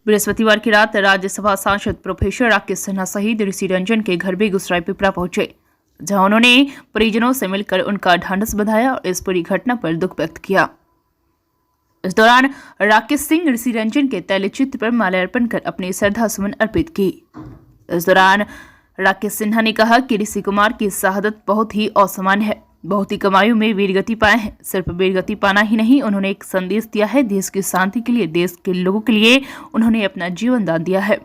बृहस्पतिवार की रात राज्यसभा सांसद प्रोफेसर राकेश सिन्हा सहित ऋषि रंजन के घर बेगूसराय पिपरा पहुंचे, जहां उन्होंने परिजनों से मिलकर उनका ढांढस बंधाया और इस पूरी घटना पर दुख व्यक्त किया। इस दौरान राकेश सिंह ऋषि रंजन के तैलचित्र पर माल्यार्पण कर अपनी श्रद्धा सुमन अर्पित की। इस दौरान राकेश सिन्हा ने कहा कि ऋषि कुमार की शहादत बहुत ही असामान्य है, बहुत ही कम आयु में वीरगति पाए हैं। सिर्फ वीरगति पाना ही नहीं, उन्होंने एक संदेश दिया है। देश की शांति के लिए, देश के लोगों के लिए उन्होंने अपना जीवन दान दिया है।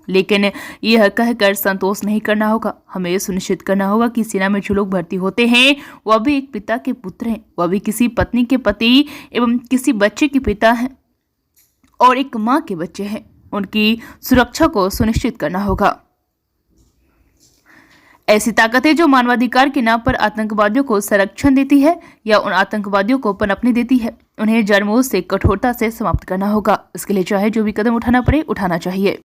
लेकिन यह कहकर संतोष नहीं करना होगा, हमें सुनिश्चित करना होगा कि सेना में जो लोग भर्ती होते हैं वह भी एक पिता के पुत्र हैं, वह भी किसी पत्नी के पति एवं किसी बच्चे के पिता हैं और एक माँ के बच्चे हैं। उनकी सुरक्षा को सुनिश्चित करना होगा। ऐसी ताकतें जो मानवाधिकार के नाम पर आतंकवादियों को संरक्षण देती है या उन आतंकवादियों को पनपने देती है, उन्हें जड़मूल से कठोरता से समाप्त करना होगा। इसके लिए चाहे जो भी कदम उठाना पड़े, उठाना चाहिए।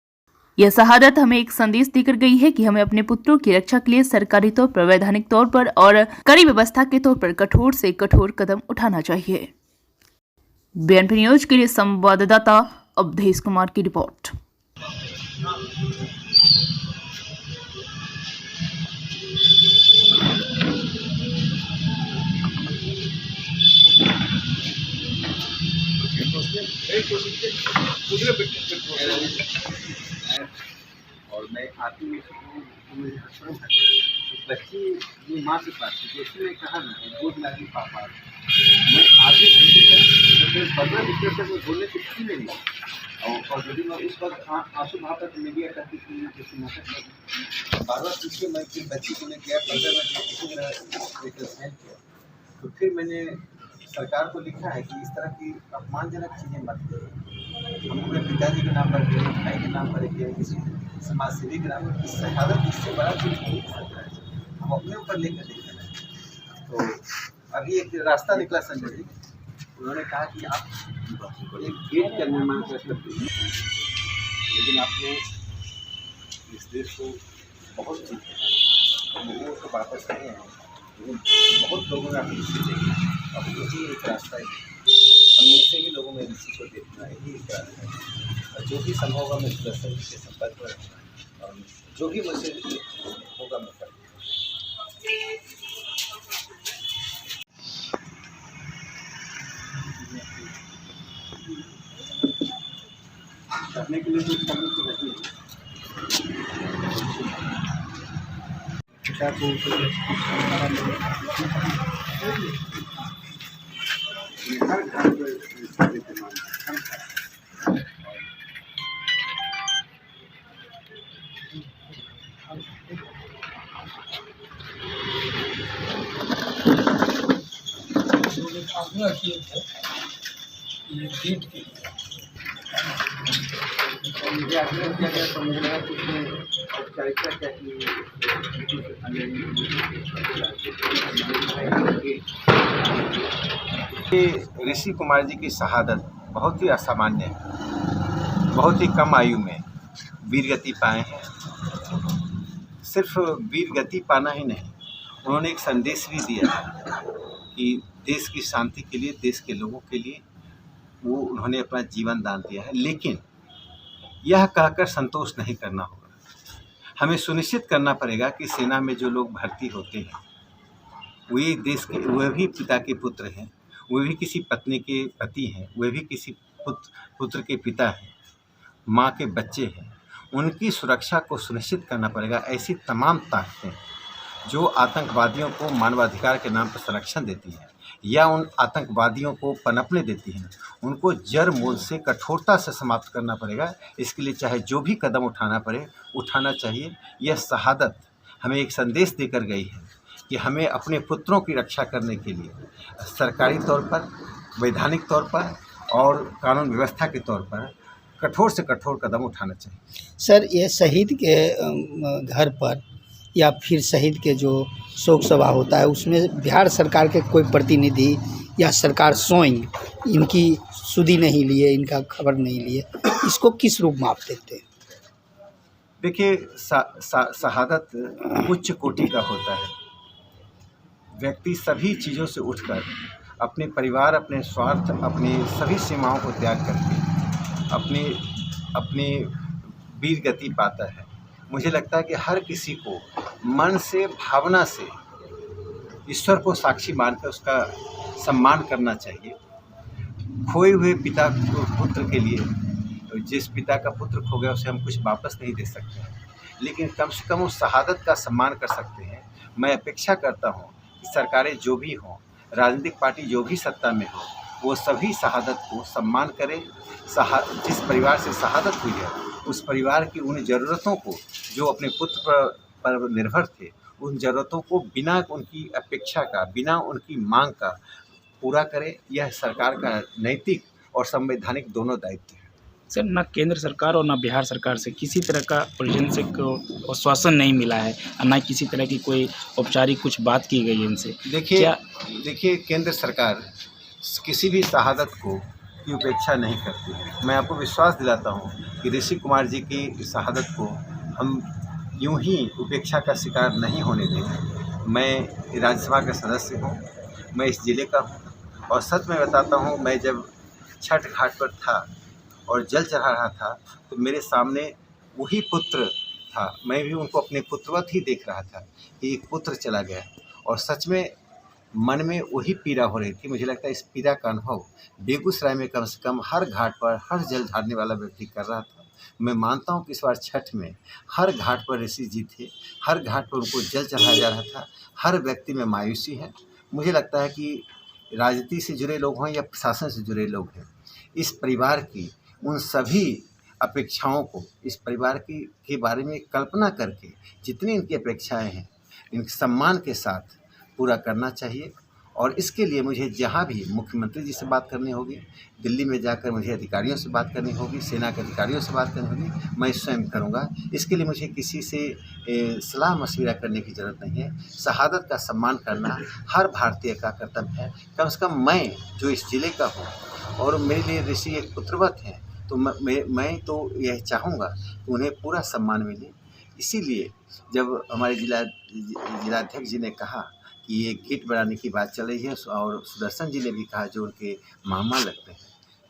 यह शहादत हमें एक संदेश देकर गई है कि हमें अपने पुत्रों की रक्षा के लिए सरकारी तौर पर, वैधानिक तौर पर और कड़ी व्यवस्था के तौर पर कठोर से कठोर कदम उठाना चाहिए। बीएनपी न्यूज के लिए संवाददाता अवधेश कुमार की रिपोर्ट। और मैं आती हूँ बच्ची ये माँ के पास, जैसे मैं कहा ना दूध लागी पापा, मैं आधे घंटे तक 15 मिनट तक मैं बोलने से कुछ नहीं मिला। और यदि मैं उस वक्त आंसू भाता तो मीडिया कहती थी जैसे नाटक बार बार पूछ के मैं फिर बच्ची को मैं गया 15 मिनट किसी मेरा हेल्प किया। तो फिर मैंने सरकार को लिखा है कि इस तरह की अपमानजनक चीज़ें मत करें। हम अपने पिताजी के नाम पर किए, भाई के नाम पर किए, किसी समाज सेवी के नाम पर, इस शहादत इससे बड़ा चीज़ नहीं हो सकता है। हम अपने ऊपर लेकर देखें। तो अभी एक रास्ता निकला संजय जी, उन्होंने कहा कि आप एक गेट का निर्माण कर सकते हैं, लेकिन आपने इस देश को बहुत चीज़ लोगों को वापस नहीं आए, बहुत लोगों ने आपकी ऋषि देखी। अब यही एक रास्ता है, हम ऐसे ही लोगों में ऋषि को देखना है, यही एक रास्ता है। और जो भी संभव होगा मैं दर्शन के संपर्क में रहूँगा और जो भी मुझसे होगा मैं करूँगा। करने के लिए जो करने की रहती है पिता को हर घर पर आग्रह किए थे ये गेट के मुझे आग्रह किया गया, तो मुझे लगा कि उसमें औपचारिकता चाहिए। ऋषि कुमार जी की शहादत बहुत ही असामान्य है, बहुत ही कम आयु में वीरगति पाए हैं। सिर्फ वीरगति पाना ही नहीं, उन्होंने एक संदेश भी दिया है कि देश की शांति के लिए, देश के लोगों के लिए वो उन्होंने अपना जीवन दान दिया है। लेकिन यह कहकर संतोष नहीं करना होगा, हमें सुनिश्चित करना पड़ेगा कि सेना में जो लोग भर्ती होते हैं वे देश के, वे भी पिता के पुत्र हैं, वे भी किसी पत्नी के पति हैं, वे भी किसी पुत्र के पिता हैं, माँ के बच्चे हैं। उनकी सुरक्षा को सुनिश्चित करना पड़ेगा। ऐसी तमाम ताकतें जो आतंकवादियों को मानवाधिकार के नाम पर संरक्षण देती है या उन आतंकवादियों को पनपने देती हैं, उनको जड़ मूल से कठोरता से समाप्त करना पड़ेगा। इसके लिए चाहे जो भी कदम उठाना पड़े, उठाना चाहिए। यह शहादत हमें एक संदेश देकर गई है कि हमें अपने पुत्रों की रक्षा करने के लिए सरकारी तौर पर, वैधानिक तौर पर और कानून व्यवस्था के तौर पर कठोर से कठोर कदम उठाना चाहिए। सर, ये शहीद के घर पर या फिर शहीद के जो शोक सभा होता है उसमें बिहार सरकार के कोई प्रतिनिधि या सरकार स्वयं इनकी सुधि नहीं लिए, इनका खबर नहीं लिए, इसको किस रूप में आप देखते हैं? देखिए, शहादत उच्च कोटि का होता है। व्यक्ति सभी चीज़ों से उठकर अपने परिवार, अपने स्वार्थ, अपनी सभी सीमाओं को त्याग करके अपने अपनी वीर गति पाता है, मुझे लगता है कि हर किसी को मन से, भावना से ईश्वर को साक्षी मानकर उसका सम्मान करना चाहिए। खोए हुए पिता पुत्र के लिए, जिस पिता का पुत्र खो गया उसे हम कुछ वापस नहीं दे सकते हैं, लेकिन कम से कम उस शहादत का सम्मान कर सकते हैं। मैं अपेक्षा करता हूँ कि सरकारें जो भी हों, राजनीतिक पार्टी जो भी सत्ता में हो, वो सभी शहादत को सम्मान करें। जिस परिवार से शहादत हुई है उस परिवार की उन ज़रूरतों को, जो अपने पुत्र पर निर्भर थे, उन ज़रूरतों को बिना उनकी अपेक्षा का, बिना उनकी मांग का पूरा करे। यह सरकार का नैतिक और संवैधानिक दोनों दायित्व है। सर, ना केंद्र सरकार और ना बिहार सरकार से किसी तरह का परिजन से आश्वासन नहीं मिला है और ना किसी तरह की कोई औपचारिक कुछ बात की गई है इनसे। देखिए केंद्र सरकार किसी भी शहादत को की उपेक्षा नहीं करती है। मैं आपको विश्वास दिलाता हूँ कि ऋषि कुमार जी की शहादत को हम यूं ही उपेक्षा का शिकार नहीं होने देंगे। मैं राज्यसभा का सदस्य हूँ, मैं इस ज़िले का हूँ, और सच में बताता हूँ, मैं जब छठ घाट पर था और जल चढ़ा रहा था तो मेरे सामने वही पुत्र था। मैं भी उनको अपने पुत्रवत ही देख रहा था कि एक पुत्र चला गया, और सच में मन में वही पीड़ा हो रही थी। मुझे लगता है इस पीड़ा का अनुभव बेगूसराय में कम से कम हर घाट पर हर जल ढारने वाला व्यक्ति कर रहा था। मैं मानता हूँ कि इस बार छठ में हर घाट पर ऋषि जी थे, हर घाट पर उनको जल चढ़ाया जा रहा था। हर व्यक्ति में मायूसी है। मुझे लगता है कि राजनीति से जुड़े लोग हों या प्रशासन से जुड़े लोग हैं, इस परिवार की उन सभी अपेक्षाओं को, इस परिवार के बारे में कल्पना करके जितनी इनकी अपेक्षाएं हैं, इनके सम्मान के साथ पूरा करना चाहिए। और इसके लिए मुझे जहाँ भी मुख्यमंत्री जी से बात करनी होगी, दिल्ली में जाकर मुझे अधिकारियों से बात करनी होगी, सेना के अधिकारियों से बात करनी होगी, मैं स्वयं करूँगा। इसके लिए मुझे किसी से सलाह मशविरा करने की ज़रूरत नहीं है। शहादत का सम्मान करना हर भारतीय का कर्तव्य है। कम से कम मैं जो इस ज़िले का हूँ और मेरे लिए ऋषि एक पुत्रवत हैं, तो मैं तो यह चाहूँगा कि उन्हें पूरा सम्मान मिले। इसीलिए जब हमारे जिलाध्यक्ष जी ने कहा कि ये गेट बनाने की बात चल रही है, और सुदर्शन जी ने भी कहा जो उनके मामा लगते हैं,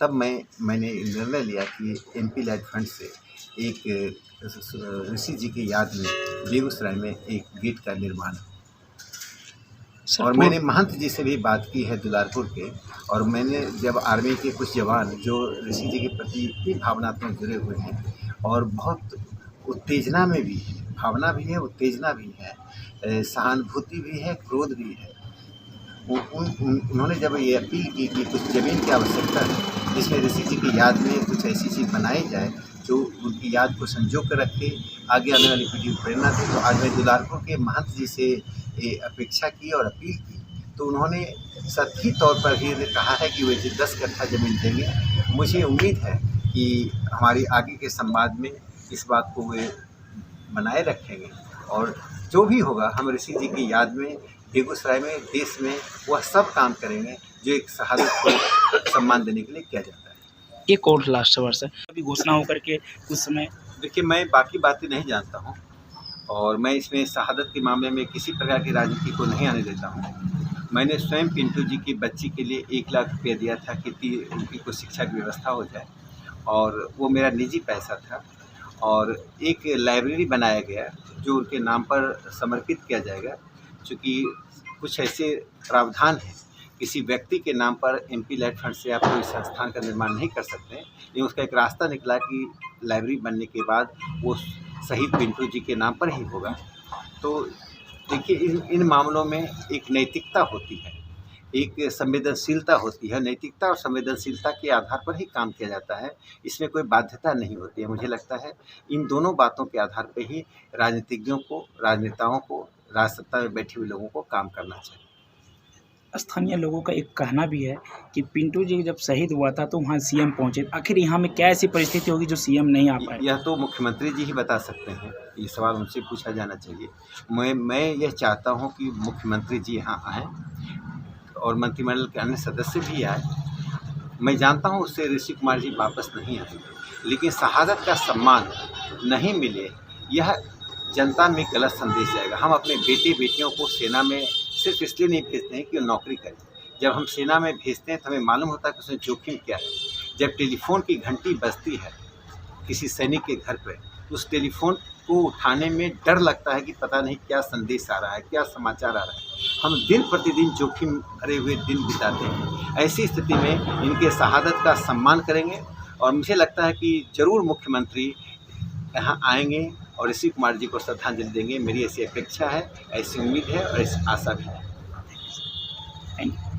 तब मैंने निर्णय लिया कि MP लैड फंड से एक ऋषि जी की याद में बेगूसराय में एक गेट का निर्माण। और मैंने महंत जी से भी बात की है दुलारपुर के, और मैंने जब आर्मी के कुछ जवान जो ऋषि जी के प्रति इतनी भावनात्मक जुड़े हुए हैं और बहुत उत्तेजना में भी है, भावना भी है, उत्तेजना भी है, सहानुभूति भी है, क्रोध भी है, उन्होंने जब ये अपील की कि कुछ ज़मीन की आवश्यकता है जिसमें ऋषि जी की याद में कुछ ऐसी चीज़ बनाई जाए जो उनकी याद को संजो कर रखे, आगे आने वाली पीढ़ी को प्रेरणा दे, तो आज मैं दुलारपुर के महंत जी से ये अपेक्षा की और अपील की, तो उन्होंने सतही तौर पर भी कहा है कि वे 10 कट्ठा ज़मीन देंगे। मुझे उम्मीद है कि हमारी आगे के संवाद में इस बात को वे बनाए रखेंगे, और जो भी होगा हम ऋषि जी की याद में बेगूसराय में, देश में वह सब काम करेंगे जो एक शहादत को सम्मान देने के लिए किया जाता है। एक और लास्ट सवाल सर, अभी घोषणा होकर के कुछ समय, देखिए मैं बाकी बातें नहीं जानता हूँ, और मैं इसमें शहादत के मामले में किसी प्रकार की राजनीति को नहीं आने देता हूँ। मैंने स्वयं पिंटू जी की बच्ची के लिए 1 लाख रुपये दिया था कि उनकी कुछ शिक्षा की व्यवस्था हो जाए, और वो मेरा निजी पैसा था। और एक लाइब्रेरी बनाया गया जो उनके नाम पर समर्पित किया जाएगा। चूँकि कुछ ऐसे प्रावधान हैं, किसी व्यक्ति के नाम पर MP लैड फंड से आप कोई संस्थान का निर्माण नहीं कर सकते, लेकिन उसका एक रास्ता निकला कि लाइब्रेरी बनने के बाद वो शहीद पिंटू जी के नाम पर ही होगा। तो देखिए इन मामलों में एक नैतिकता होती है, एक संवेदनशीलता होती है। नैतिकता और संवेदनशीलता के आधार पर ही काम किया जाता है, इसमें कोई बाध्यता नहीं होती है। मुझे लगता है इन दोनों बातों के आधार पर ही राजनीतिज्ञों को, राजनेताओं को, राजसत्ता में बैठे हुए लोगों को काम करना चाहिए। स्थानीय लोगों का एक कहना भी है कि पिंटू जी जब शहीद हुआ था तो वहाँ CM पहुँचे, आखिर यहाँ में क्या ऐसी परिस्थिति होगी जो CM नहीं आ पाए? यह तो मुख्यमंत्री जी ही बता सकते हैं, ये सवाल उनसे पूछा जाना चाहिए। मैं यह चाहता हूँ कि मुख्यमंत्री जी यहाँ आएँ और मंत्रिमंडल के अन्य सदस्य भी आए। मैं जानता हूँ उससे ऋषि कुमार जी वापस नहीं आएंगे, लेकिन शहादत का सम्मान नहीं मिले, यह जनता में गलत संदेश जाएगा। हम अपने बेटे बेटियों को सेना में सिर्फ इसलिए नहीं भेजते हैं कि वो नौकरी करें। जब हम सेना में भेजते हैं तो हमें मालूम होता है कि उसमें जोखिम क्या है। जब टेलीफोन की घंटी बजती है किसी सैनिक के घर पे, उस टेलीफोन को उठाने में डर लगता है कि पता नहीं क्या संदेश आ रहा है, क्या समाचार आ रहा है। हम दिन प्रतिदिन जोखिम भरे हुए दिन बिताते हैं। ऐसी स्थिति में इनके शहादत का सम्मान करेंगे और मुझे लगता है कि ज़रूर मुख्यमंत्री यहाँ आएंगे और ऋषि कुमार जी को श्रद्धांजलि देंगे। मेरी ऐसी अपेक्षा है, ऐसी उम्मीद है और ऐसी आशा भी है। Thank you.